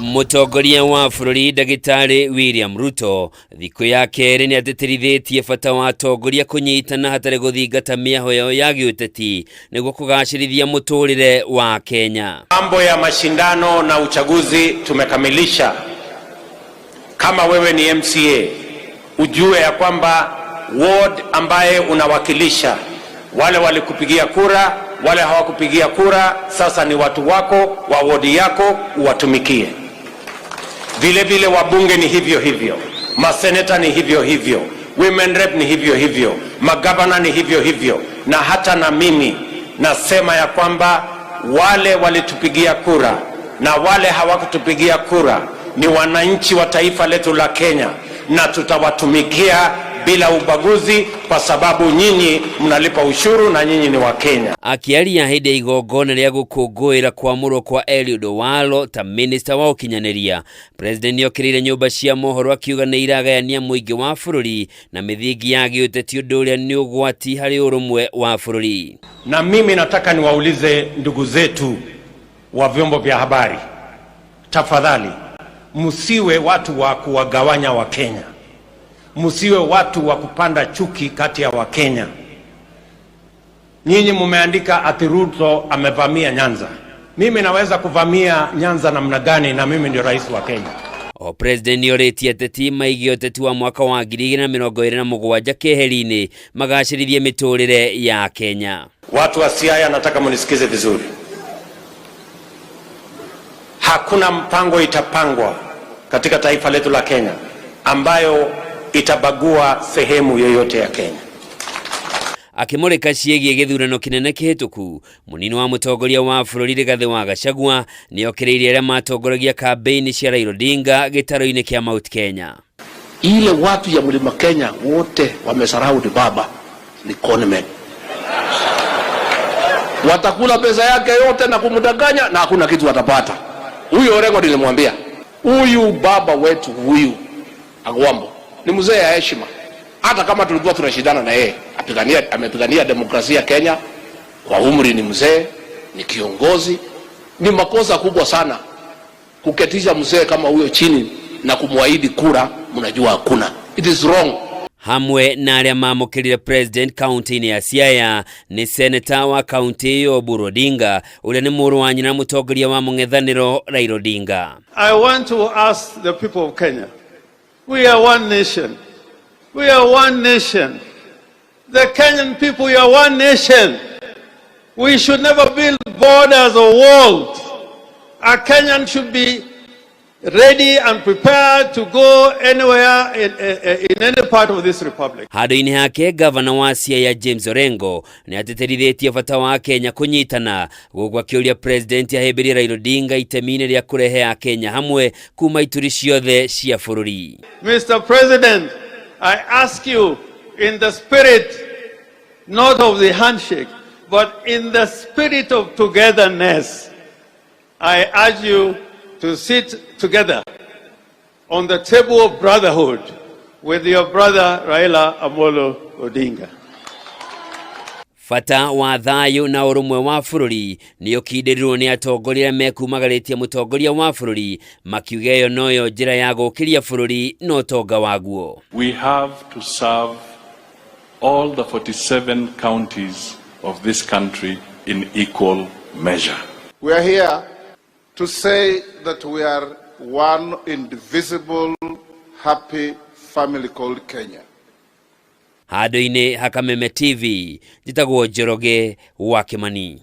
Mutongoria wa bururi Ndagĩtarĩ William Ruto thikũ ya kerĩ nĩ atĩtĩrithĩtie bata wa atongoria kũnyitana hatarĩ gũthingata mĩaho yao ya gĩũteti nĩguo kũgacĩrithia mũtũrĩre wa Kenya. Mambo ya mashindano na uchaguzi tumekamilisha. Kama wewe ni MCA, ujue ya kwamba ward ambaye unawakilisha, wale walikupigia kura, wale hawakupigia kura, sasa ni watu wako wa ward yako, uwatumikie. Vile vile wabunge ni hivyo hivyo, maseneta ni hivyo hivyo, women rep ni hivyo hivyo, magavana ni hivyo hivyo, na hata na mimi nasema ya kwamba wale walitupigia kura na wale hawakutupigia kura ni wananchi wa taifa letu la Kenya, na tutawatumikia bila ubaguzi kwa sababu nyinyi mnalipa ushuru na nyinyi ni wa Kenya. Akiaria hĩndĩ ya igongona rĩa gũkũngũĩra kwamũrwo kwa Eliud Owalo ta minister wa ũkinyanĩria, President niokiriire nyumba cia mohoro akiuga nĩ iragayania mũingĩ wa bũrũri na mithingi ya gĩũteti ũndũ ũrĩa nĩ ũgwati harĩ ũrũmwe wa bũrũri. Na mimi nataka niwaulize ndugu zetu wa vyombo vya habari, tafadhali msiwe watu wa kuwagawanya wa Kenya. Msiwe watu wa kupanda chuki kati ya Wakenya. Nyinyi mumeandika ati Ruto amevamia Nyanza. Mimi naweza kuvamia Nyanza namna gani na mimi ndio rais wa Kenya? President nioritie ateti maigi ũteti wa mwaka wa 2027 keheri-inĩ magacĩrithie mĩtũrĩre ya Kenya. Watu wa Siaya, nataka munisikize vizuri. Hakuna mpango itapangwa katika taifa letu la Kenya ambayo itabagua sehemu yoyote ya Kenya. Akimurika ciĩgiĩ gĩthurano kĩnene kĩhĩtũku, mũnini wa mũtongoria wa bũrũri Rigathĩ wa Gachagua nĩokĩrĩire arĩa matongoragia kampeni cia Raila Odinga gĩtaro-inĩ kĩa Mount Kenya. Ile watu ya mlima Kenya wote wamesahau baba ni conman. Watakula pesa yake yote na kumdanganya na hakuna kitu watapata. Huyu Orengo nilimwambia, huyu baba wetu huyu Agwambo ni mzee ya heshima. Hata kama tulikuwa tunashindana na yeye, amepigania demokrasia Kenya. Kwa umri ni mzee, ni kiongozi. Ni makosa kubwa sana kuketisha mzee kama huyo chini na kumwahidi kura, mnajua hakuna. It is wrong. Hamwe na arĩa mamũkĩrire president kaunti-inĩ ya Siaya nĩ seneta wa kaunti ĩyo Raila Odinga ũrĩa nĩ mũrũ wa nyina mũtongoria wa mung'ethaniro Raila Odinga. I want to ask the people of Kenya, we are one nation. We are one nation. The Kenyan people, we are one nation. We should never build borders or walls. A Kenyan should be ready and prepared to go anywhere in any part of this republic. Handũ-inĩ hake Ngabana wa Siaya James Orengo nĩ atĩtĩrithĩtie bata wa Kenya kũnyitana, gũkũ akĩũria president ahĩmbĩrie Raila Odinga itemi-inĩ rĩa kũrehe akenya hamwe kuma ituri ciothe cia bũrũri. Mr. President, I ask you in the spirit not of the handshake but in the spirit of togetherness, I urge you to sit together on the table of brotherhood with your brother Raila Odinga. Fata wa thayũ na ũrũmwe wa bũrũri nĩ ũkindĩrirwo nĩ atongoria mekumagarĩtie mũtongoria wa bũrũri makiuga ĩyo noyo njĩra ya gũkĩria bũrũri na ũtonga waguo. We have to serve all the 47 counties of this country in equal measure. We are here to say that we are one indivisible, happy family called Kenya. Handũ-inĩ ha Kameme TV, njĩtagwo Njoroge wa Kimani.